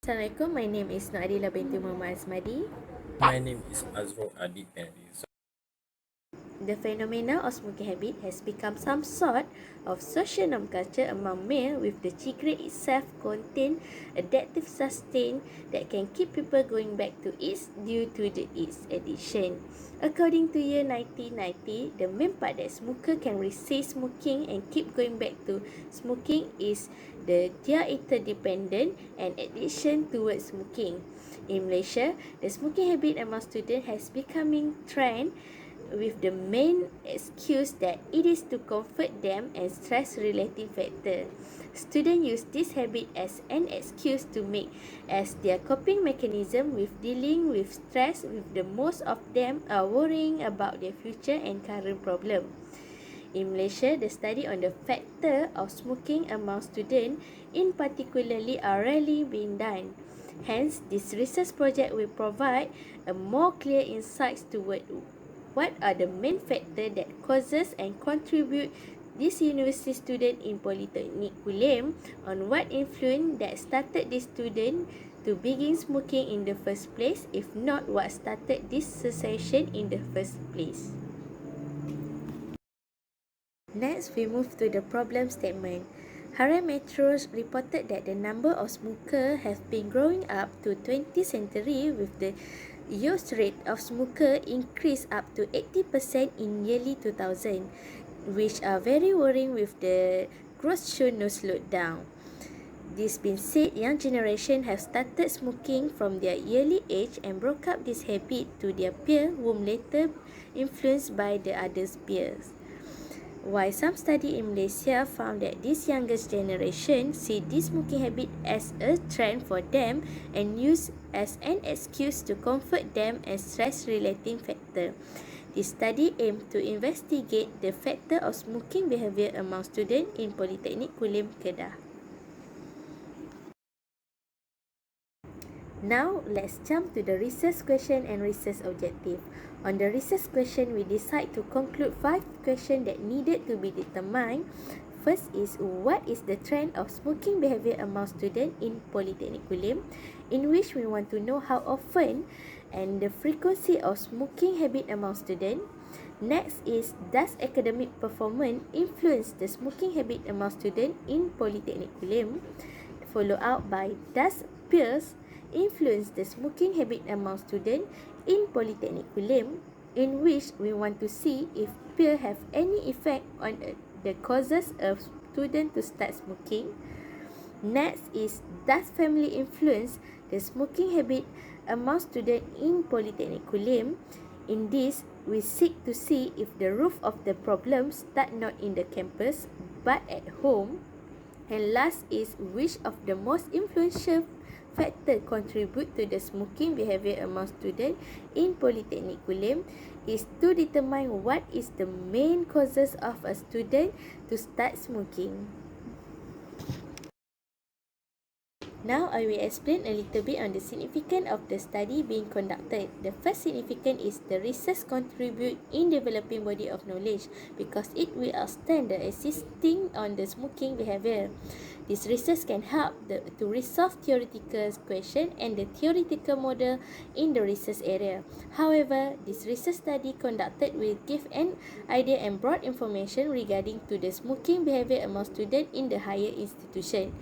Assalamualaikum, my name is Adib binti Muhammad ASMADI. My name is Azrol, Adib, and The phenomena of smoking habit has become some sort of social norm culture among male, with the cigarette itself contain addictive sustain that can keep people going back to it due to its addiction. According to year 1990, the main part that smoker can resist smoking and keep going back to smoking is the theater dependent and addiction towards smoking. In Malaysia, the smoking habit among students has becoming trend, with the main excuse that it is to comfort them and stress relating factor. Students use this habit as an excuse to make as their coping mechanism with dealing with stress, with the most of them are worrying about their future and current problem. In Malaysia, the study on the factor of smoking among students in particularly are rarely being done. Hence, this research project will provide a more clear insights toward what are the main factors that causes and contribute this university student in Politeknik Kulim, on what influence that started this student to begin smoking in the first place, if not what started this cessation in the first place. Next, we move to the problem statement. Harian Metro reported that the number of smokers have been growing up to 20th century, with the youth rate of smoker increased up to 80% in yearly 2000, which are very worrying, with the growth should no slow down. This being said, young generation have started smoking from their early age and broke up this habit to their peer, whom later influenced by the others' peers. While some study in Malaysia found that this youngest generation see this smoking habit as a trend for them and use as an excuse to comfort them and stress relating factor. This study aimed to investigate the factor of smoking behavior among students in Politeknik Kulim, Kedah. Now, let's jump to the research question and research objective. On the research question, we decide to conclude 5 questions that needed to be determined. First is, what is the trend of smoking behavior among students in Politeknik Kulim, in which we want to know how often and the frequency of smoking habit among students. Next is, does academic performance influence the smoking habit among students in Politeknik Kulim? Followed out by, does peers influence the smoking habit among students in Politeknik Kulim, in which we want to see if peer have any effect on the causes of student to start smoking. Next is, does family influence the smoking habit among students in Politeknik Kulim? In this, we seek to see if the root of the problem start not in the campus but at home. And last is, which of the most influential factor contribute to the smoking behavior among students in Politeknik Kulim, is to determine what is the main causes of a student to start smoking. Now I will explain a little bit on the significance of the study being conducted. The first significance is the research contribute in developing body of knowledge, because it will extend the existing on the smoking behavior. This research can help to resolve theoretical question and the theoretical model in the research area. However, this research study conducted will give an idea and broad information regarding to the smoking behavior among students in the higher institution.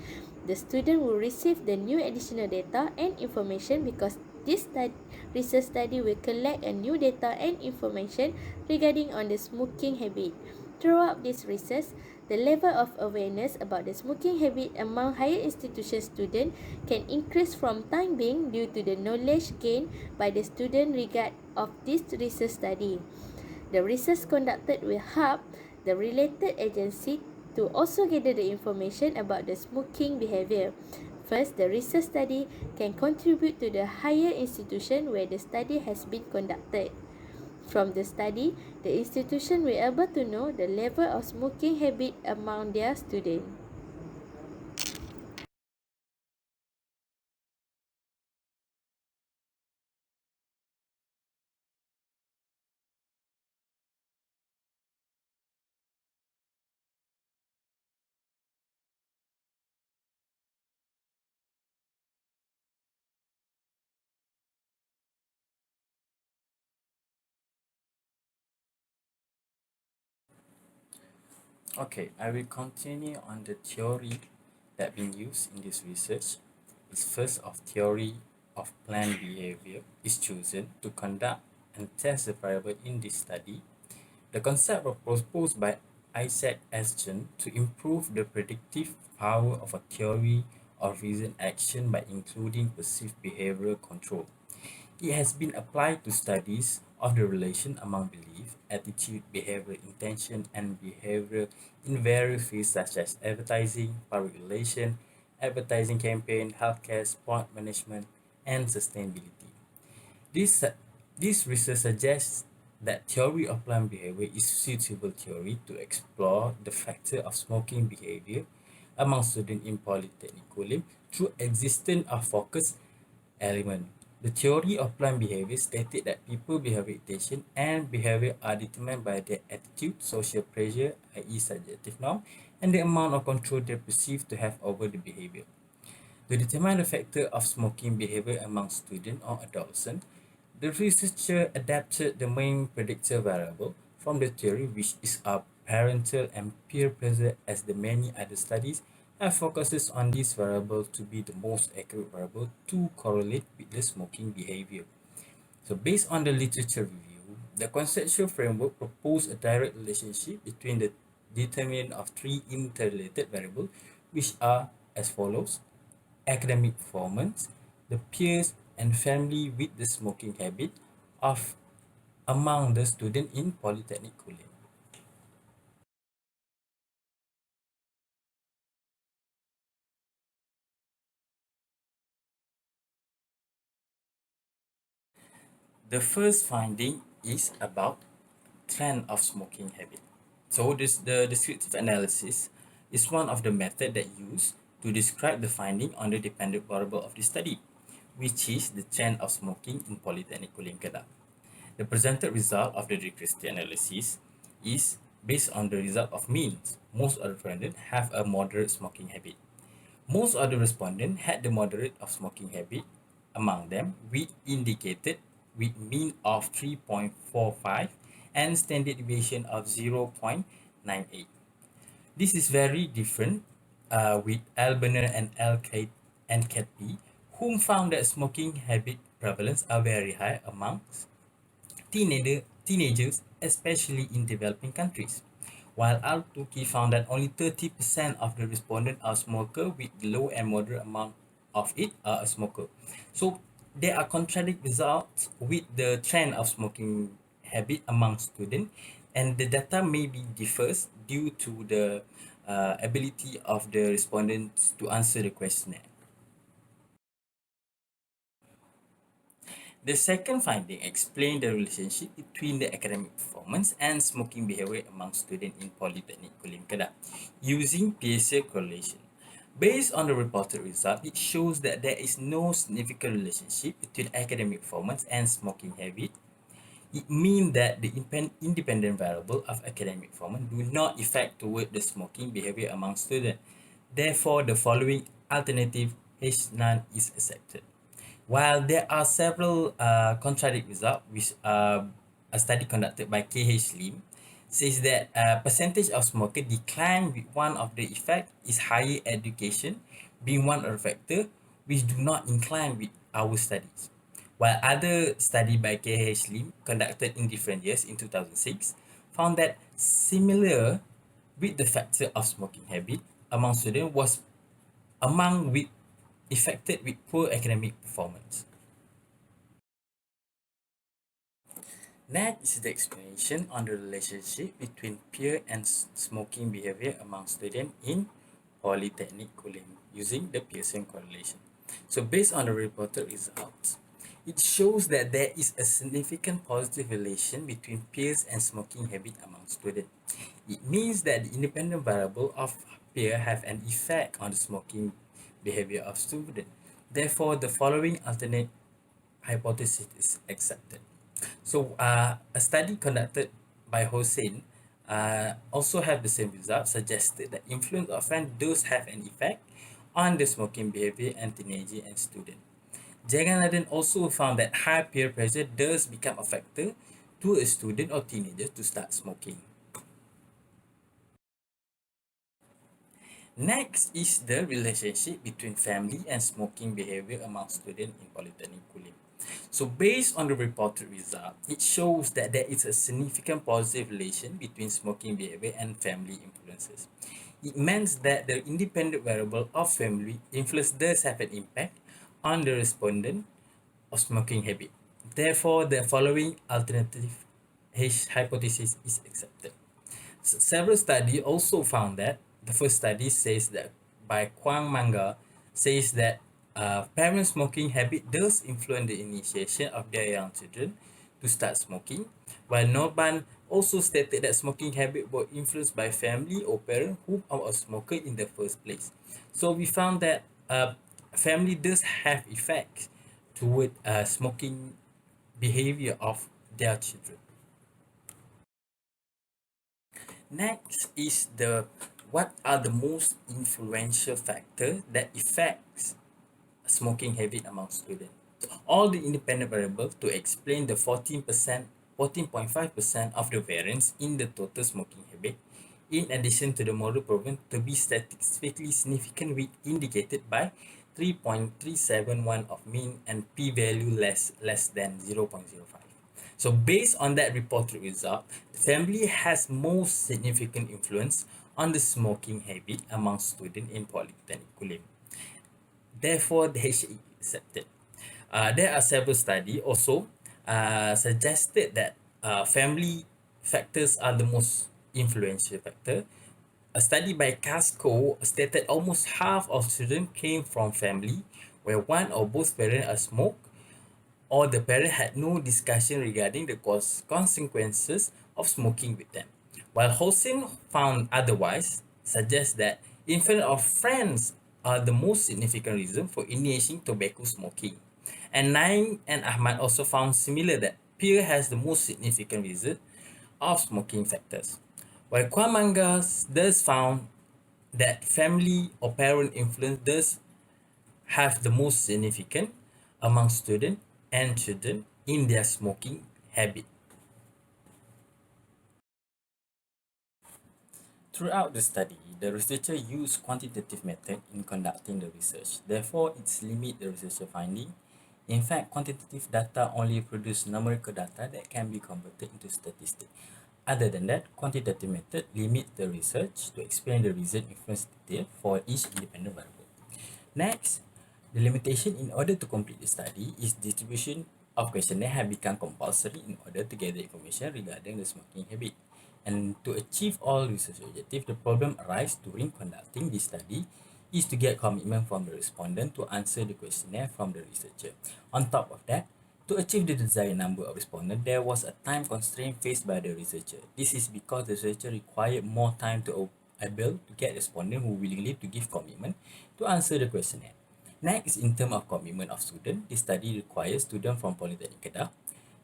The student will receive the new additional data and information, because this research study will collect a new data and information regarding on the smoking habit. Throughout this research, the level of awareness about the smoking habit among higher institution students can increase from time being due to the knowledge gained by the student regard of this research study. The research conducted will help the related agency to also gather the information about the smoking behavior. First, the research study can contribute to the higher institution where the study has been conducted. From the study, the institution will be able to know the level of smoking habit among their students. Okay, I will continue on the theory that been used in this research. Is first of theory of planned behavior is chosen to conduct and test the variable in this study. The concept was proposed by Isaac Ashton to improve the predictive power of a theory of reason action by including perceived behavioral control. It has been applied to studies of the relation among belief, attitude, behavior, intention, and behavior in various fields such as advertising, public relation, advertising campaign, healthcare, sport management, and sustainability. This, this research suggests that theory of planned behavior is suitable theory to explore the factor of smoking behavior among students in Polytechnic Kulim through existence of focus element. The theory of planned behavior stated that people behavior attention and behavior are determined by their attitude, social pressure, i.e. subjective norm, and the amount of control they perceive to have over the behavior. To determine the factor of smoking behavior among students or adolescents, the researcher adapted the main predictor variable from the theory, which is a parental and peer pressure, as the many other studies have focuses on this variable to be the most accurate variable to correlate with the smoking behavior. So based on the literature review, the conceptual framework proposed a direct relationship between the determinant of three interrelated variables, which are as follows: academic performance, the peers and family with the smoking habit of among the students in Polytechnic Kulim. The first finding is about trend of smoking habit. So the descriptive analysis is one of the method that used to describe the finding on the dependent variable of the study, which is the trend of smoking in Polytechnic Kulim Kedah. The presented result of the recursive analysis is based on the result of means. Most of the respondents have a moderate smoking habit. Most of the respondents had the moderate of smoking habit. Among them, we indicated with mean of 3.45 and standard deviation of 0.98. This is very different with Albaner and Catby, whom found that smoking habit prevalence are very high amongst teenagers, especially in developing countries. While Al-Tuki found that only 30% of the respondents are smokers, with low and moderate amount of it are a smoker. So there are contradictory results with the trend of smoking habit among students, and the data may be differs due to the ability of the respondents to answer the questionnaire. The second finding explained the relationship between the academic performance and smoking behavior among students in Polytechnic Kulim Kedah using peer correlation. Based on the reported result, it shows that there is no significant relationship between academic performance and smoking habit. It means that the independent variable of academic performance do not affect toward the smoking behavior among students. Therefore, the following alternative H none is accepted. While there are several contradictory results, which a study conducted by KH Lim says that percentage of smoker decline with one of the effect is higher education being one of the factor which do not incline with our studies. While other study by KH Lim conducted in different years in 2006 found that similar with the factor of smoking habit among students was among with affected with poor academic performance. Next is the explanation on the relationship between peer and smoking behavior among students in Polytechnic Kulim using the Pearson correlation. So based on the reported results, it shows that there is a significant positive relation between peers and smoking habit among students. It means that the independent variable of peer have an effect on the smoking behavior of students. Therefore, the following alternate hypothesis is accepted. So, a study conducted by Hossein also have the same result, suggested that influence of friend does have an effect on the smoking behavior and teenager and student. Jagannathan also found that high peer pressure does become a factor to a student or teenager to start smoking. Next is the relationship between family and smoking behavior among students in Politeknik Kulim. So based on the reported result, it shows that there is a significant positive relation between smoking behavior and family influences. It means that the independent variable of family influence does have an impact on the respondent of smoking habit. Therefore, the following alternative hypothesis is accepted. Several studies also found that the first study says that by Kwang Manga says that parent smoking habit does influence the initiation of their young children to start smoking, while Norban also stated that smoking habit were influenced by family or parent who are a smoker in the first place. So we found that family does have effects toward smoking behavior of their children. Next is the what are the most influential factors that affects smoking habit among students. All the independent variables to explain the 14.5% of the variance in the total smoking habit, in addition to the model proven to be statistically significant, with indicated by 3.371 of mean and p-value less than 0.05. So based on that reported result, the family has most significant influence on the smoking habit among students in Polytechnic Kulim. Therefore, they should be accepted. There are several studies also suggested that family factors are the most influential factor. A study by Casco stated almost half of children came from family where one or both parents are smoke, or the parent had no discussion regarding the consequences of smoking with them. While Hossein found otherwise, suggests that influence of friends are the most significant reason for initiating tobacco smoking. And Naim and Ahmad also found similar that peer has the most significant reason of smoking factors. While Kwamangas does found that family or parent influence does have the most significant among students and children in their smoking habit. Throughout the study, the researcher used quantitative method in conducting the research. Therefore, it's limit the researcher finding. In fact, quantitative data only produce numerical data that can be converted into statistics. Other than that, quantitative method limit the research to explain the reason influence detail for each independent variable. Next, the limitation in order to complete the study is distribution of questionnaire have become compulsory in order to gather information regarding the smoking habit. And to achieve all research objectives, the problem arises during conducting this study is to get commitment from the respondent to answer the questionnaire from the researcher. On top of that, to achieve the desired number of respondents, there was a time constraint faced by the researcher. This is because the researcher required more time to able to get respondents who willingly to give commitment to answer the questionnaire. Next, in terms of commitment of student, this study requires students from Politeknik Kedah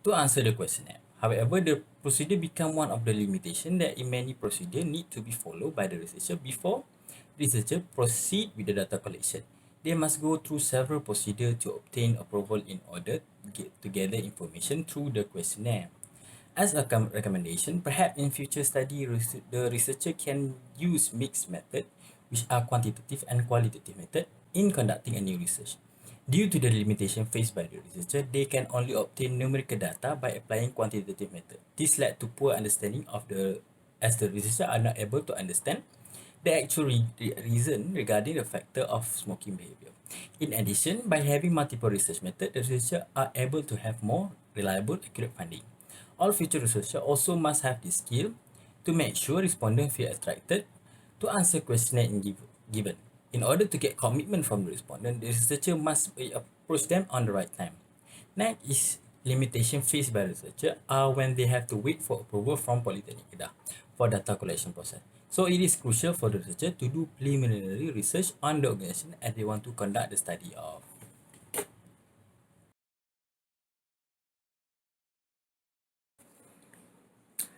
to answer the questionnaire. However, the procedure become one of the limitations that in many procedures need to be followed by the researcher before researcher proceed with the data collection. They must go through several procedures to obtain approval in order to gather information through the questionnaire. As a recommendation, perhaps in future study, the researcher can use mixed method, which are quantitative and qualitative method, in conducting a new research. Due to the limitation faced by the researcher, they can only obtain numerical data by applying quantitative method. This led to poor understanding of as the researcher are not able to understand the actual reason regarding the factor of smoking behavior. In addition, by having multiple research methods, the researchers are able to have more reliable, accurate finding. All future researchers also must have this skill to make sure respondents feel attracted to answer questionnaire given. In order to get commitment from the respondent, the researcher must approach them on the right time. Next is limitation faced by researcher are when they have to wait for approval from Politeknik Kedah for data collection process. So it is crucial for the researcher to do preliminary research on the organization as they want to conduct the study of.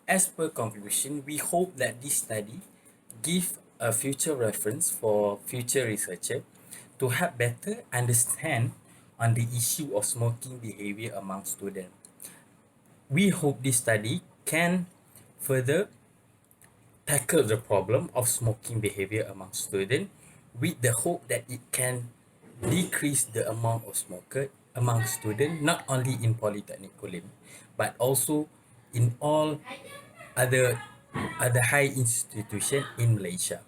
As per conclusion, we hope that this study give a future reference for future researcher to help better understand on the issue of smoking behavior among students. We hope this study can further tackle the problem of smoking behavior among students with the hope that it can decrease the amount of smoker among students, not only in Polytechnic Kulim, but also in all other high institution in Malaysia.